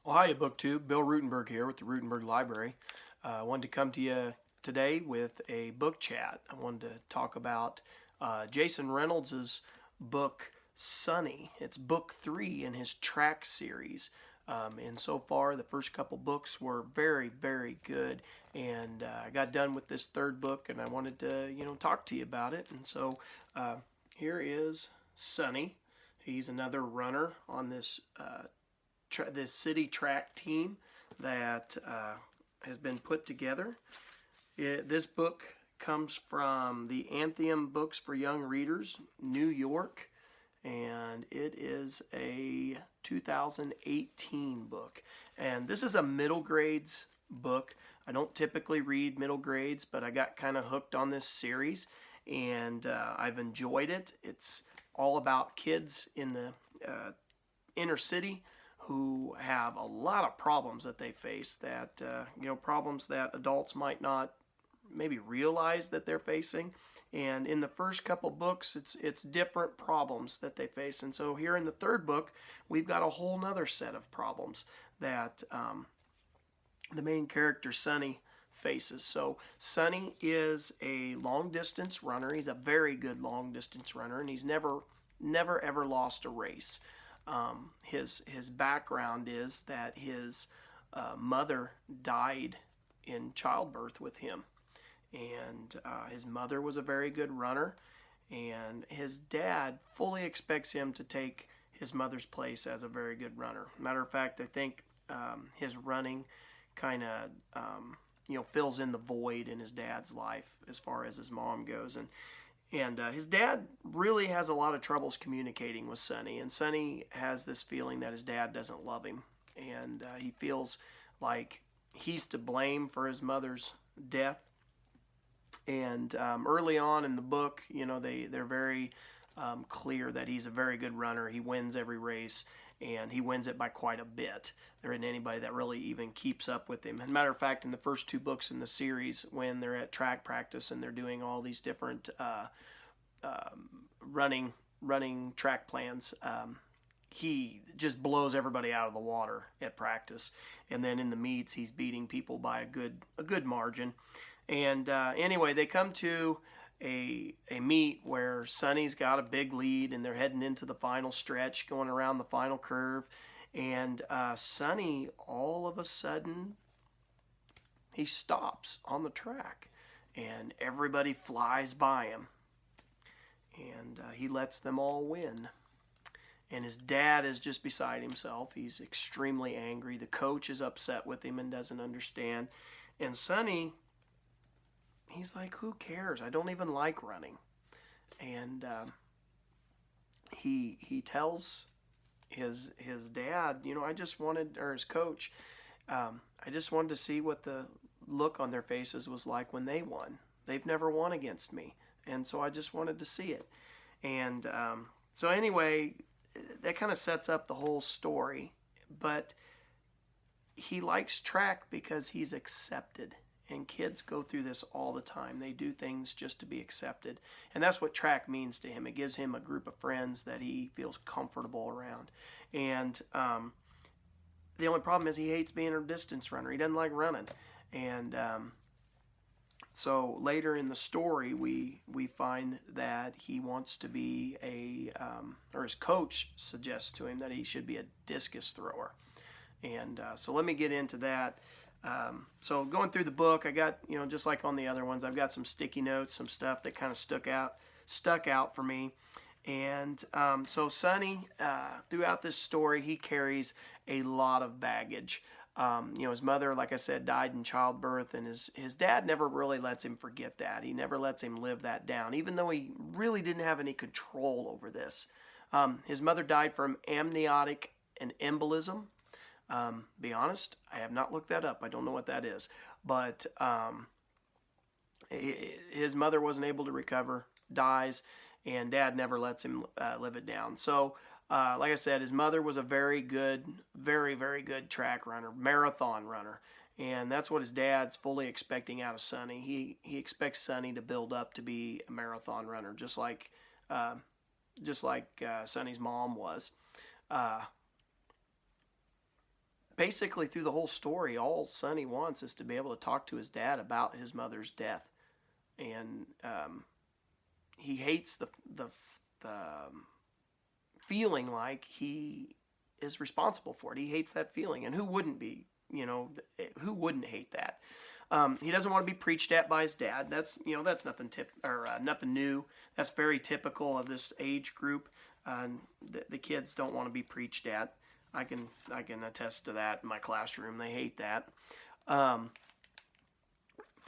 Well, hi, BookTube. Bill Ruttenberg here with the Ruttenberg Library. I wanted to come to you today with a book chat. I wanted to talk about Jason Reynolds' book, Sunny. It's book 3 in his track series. And so far, the first couple books were very, very good. And I got done with this third book, and I wanted to, talk to you about it. And so here is Sunny. He's another runner on this city track team that has been put together. This book comes from the Anthem Books for Young Readers, New York, and it is a 2018 book. And this is a middle grades book. I don't typically read middle grades, but I got kind of hooked on this series, and I've enjoyed it. It's all about kids in the inner city who have a lot of problems that they face, that problems that adults might not maybe realize that they're facing. And in the first couple books, it's different problems that they face. And so here in the third book, we've got a whole nother set of problems that the main character Sunny faces. So Sunny is a long distance runner. He's a very good long distance runner, and he's never ever lost a race. His background is that his mother died in childbirth with him, and his mother was a very good runner, and his dad fully expects him to take his mother's place as a very good runner. Matter of fact, I think his running kind of fills in the void in his dad's life as far as his mom goes. And his dad really has a lot of troubles communicating with Sunny, and Sunny has this feeling that his dad doesn't love him, and he feels like he's to blame for his mother's death. And early on in the book, they're very clear that he's a very good runner. He wins every race, and he wins it by quite a bit. There isn't anybody that really even keeps up with him. As a matter of fact, in the first two books in the series, when they're at track practice and they're doing all these different running track plans, he just blows everybody out of the water at practice. And then in the meets, he's beating people by a good margin. And anyway, they come to a meet where Sunny's got a big lead, and they're heading into the final stretch, going around the final curve. And Sunny, all of a sudden, he stops on the track, and everybody flies by him, and he lets them all win. And his dad is just beside himself. He's extremely angry. The coach is upset with him and doesn't understand. And Sunny, he's like, who cares? I don't even like running. And he tells his dad, I just wanted, or his coach, I just wanted to see what the look on their faces was like when they won. They've never won against me, and so I just wanted to see it. And so anyway, that kind of sets up the whole story. But he likes track because he's accepted. And kids go through this all the time. They do things just to be accepted. And that's what track means to him. It gives him a group of friends that he feels comfortable around. And the only problem is he hates being a distance runner. He doesn't like running. And so later in the story, we find that he wants to be or his coach suggests to him that he should be a discus thrower. And so let me get into that. So going through the book, I got, just like on the other ones, I've got some sticky notes, some stuff that kind of stuck out for me. And so Sunny, throughout this story, he carries a lot of baggage. His mother, like I said, died in childbirth, and his dad never really lets him forget that. He never lets him live that down, even though he really didn't have any control over this. His mother died from amniotic and embolism. Be honest, I have not looked that up. I don't know what that is. But his mother wasn't able to recover, dies, and dad never lets him live it down. So, like I said, his mother was a very good, very, very good track runner, marathon runner. And that's what his dad's fully expecting out of Sunny. He expects Sunny to build up to be a marathon runner, just like Sunny's mom was. basically through the whole story, all Sonny wants is to be able to talk to his dad about his mother's death, and he hates the feeling like he is responsible for it. He hates that feeling, and who wouldn't be? Who wouldn't hate that? He doesn't want to be preached at by his dad. That's nothing nothing new. That's very typical of this age group. The kids don't want to be preached at. I can attest to that in my classroom. They hate that. For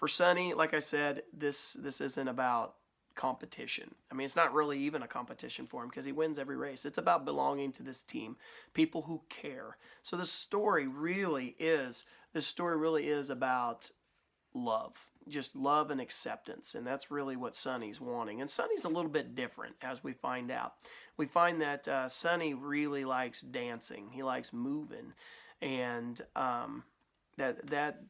Sonny, like I said, this isn't about competition. I mean, it's not really even a competition for him because he wins every race. It's about belonging to this team, people who care. So this story really is about love, just love and acceptance, and that's really what Sonny's wanting. And Sonny's a little bit different, as we find out. We find that Sonny really likes dancing. He likes moving, and that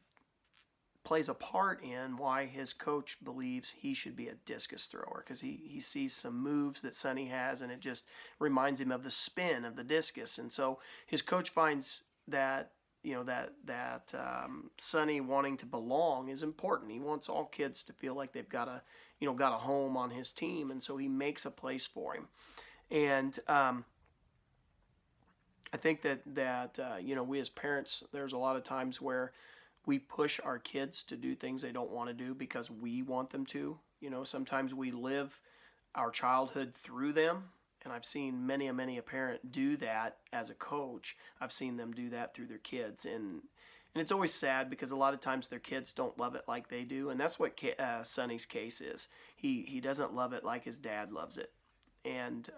plays a part in why his coach believes he should be a discus thrower, because he sees some moves that Sonny has, and it just reminds him of the spin of the discus. And so his coach finds that Sonny wanting to belong is important. He wants all kids to feel like they've got a home on his team, and so he makes a place for him. And I think that we as parents, there's a lot of times where we push our kids to do things they don't want to do because we want them to. Sometimes we live our childhood through them, and I've seen many a parent do that as a coach. I've seen them do that through their kids, and it's always sad because a lot of times their kids don't love it like they do, and that's what Sonny's case is. He doesn't love it like his dad loves it, and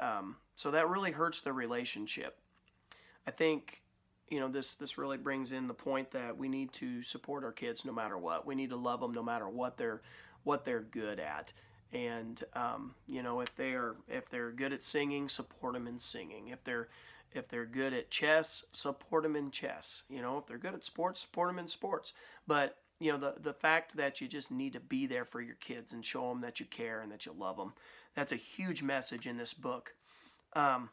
so that really hurts their relationship. I think this really brings in the point that we need to support our kids no matter what. We need to love them no matter what they're good at. And if they're good at singing, support them in singing. If they're good at chess, support them in chess. If they're good at sports, support them in sports. But the fact that you just need to be there for your kids and show them that you care and that you love them, that's a huge message in this book. And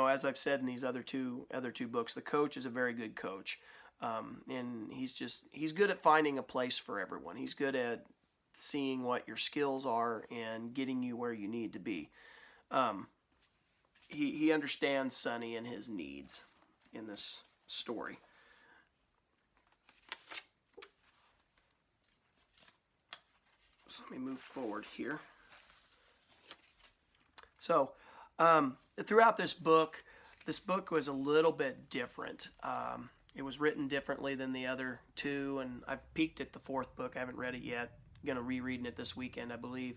as I've said in these other two books, the coach is a very good coach, and he's good at finding a place for everyone. He's good at seeing what your skills are and getting you where you need to be. He understands Sonny and his needs in this story. So let me move forward here. So throughout this book was a little bit different. It was written differently than the other two, and I've peeked at the fourth book. I haven't read it yet. I'm going to rereading it this weekend, I believe.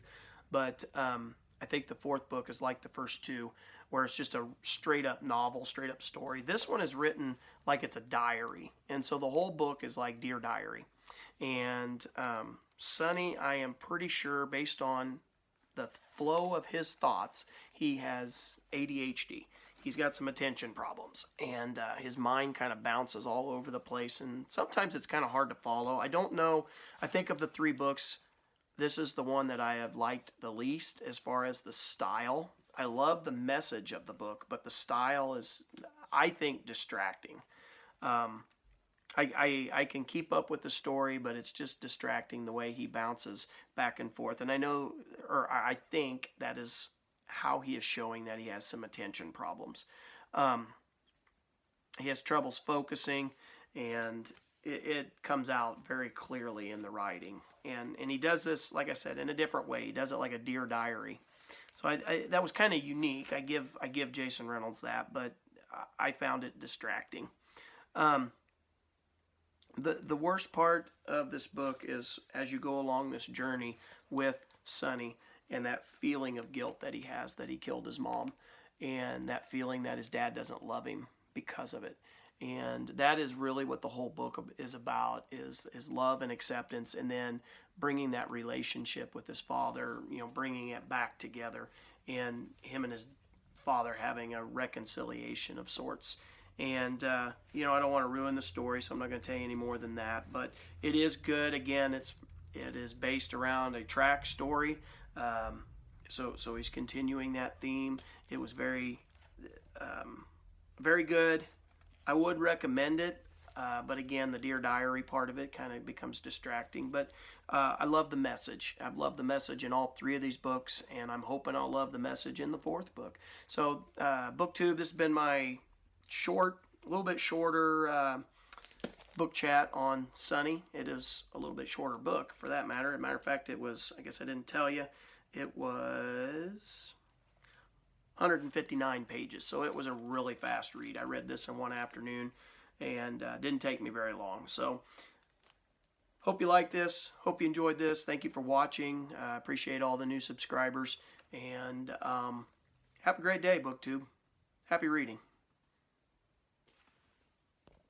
But I think the fourth book is like the first two, where it's just a straight-up novel, straight-up story. This one is written like it's a diary, and so the whole book is like Dear Diary. And Sonny, I am pretty sure, based on the flow of his thoughts, he has ADHD. He's got some attention problems, and his mind kind of bounces all over the place, and sometimes it's kind of hard to follow. I don't know. I think of the three books, this is the one that I have liked the least as far as the style. I love the message of the book, but the style is, I think, distracting. I can keep up with the story, but it's just distracting the way he bounces back and forth. And I think that is how he is showing that he has some attention problems. He has troubles focusing, and it comes out very clearly in the writing. And he does this, like I said, in a different way. He does it like a Dear Diary. So that was kind of unique. I give Jason Reynolds that, but I found it distracting. The worst part of this book is as you go along this journey with Sonny and that feeling of guilt that he has that he killed his mom, and that feeling that his dad doesn't love him because of it. And that is really what the whole book is about, is love and acceptance, and then bringing that relationship with his father, bringing it back together, and him and his father having a reconciliation of sorts. And, I don't want to ruin the story, so I'm not going to tell you any more than that. But it is good. Again, it is based around a track story. So he's continuing that theme. It was very, very good. I would recommend it. But again, the Dear Diary part of it kind of becomes distracting. But I love the message. I've loved the message in all 3 of these books, and I'm hoping I'll love the message in the 4th book. So, BookTube, this has been my a little bit shorter book chat on Sunny. It is a little bit shorter book, for that matter. As a matter of fact, it was, I guess I didn't tell you, it was 159 pages, so it was a really fast read. I read this in one afternoon, and didn't take me very long. So hope you like this. Hope you enjoyed this. Thank you for watching. I appreciate all the new subscribers, and have a great day, BookTube. Happy reading.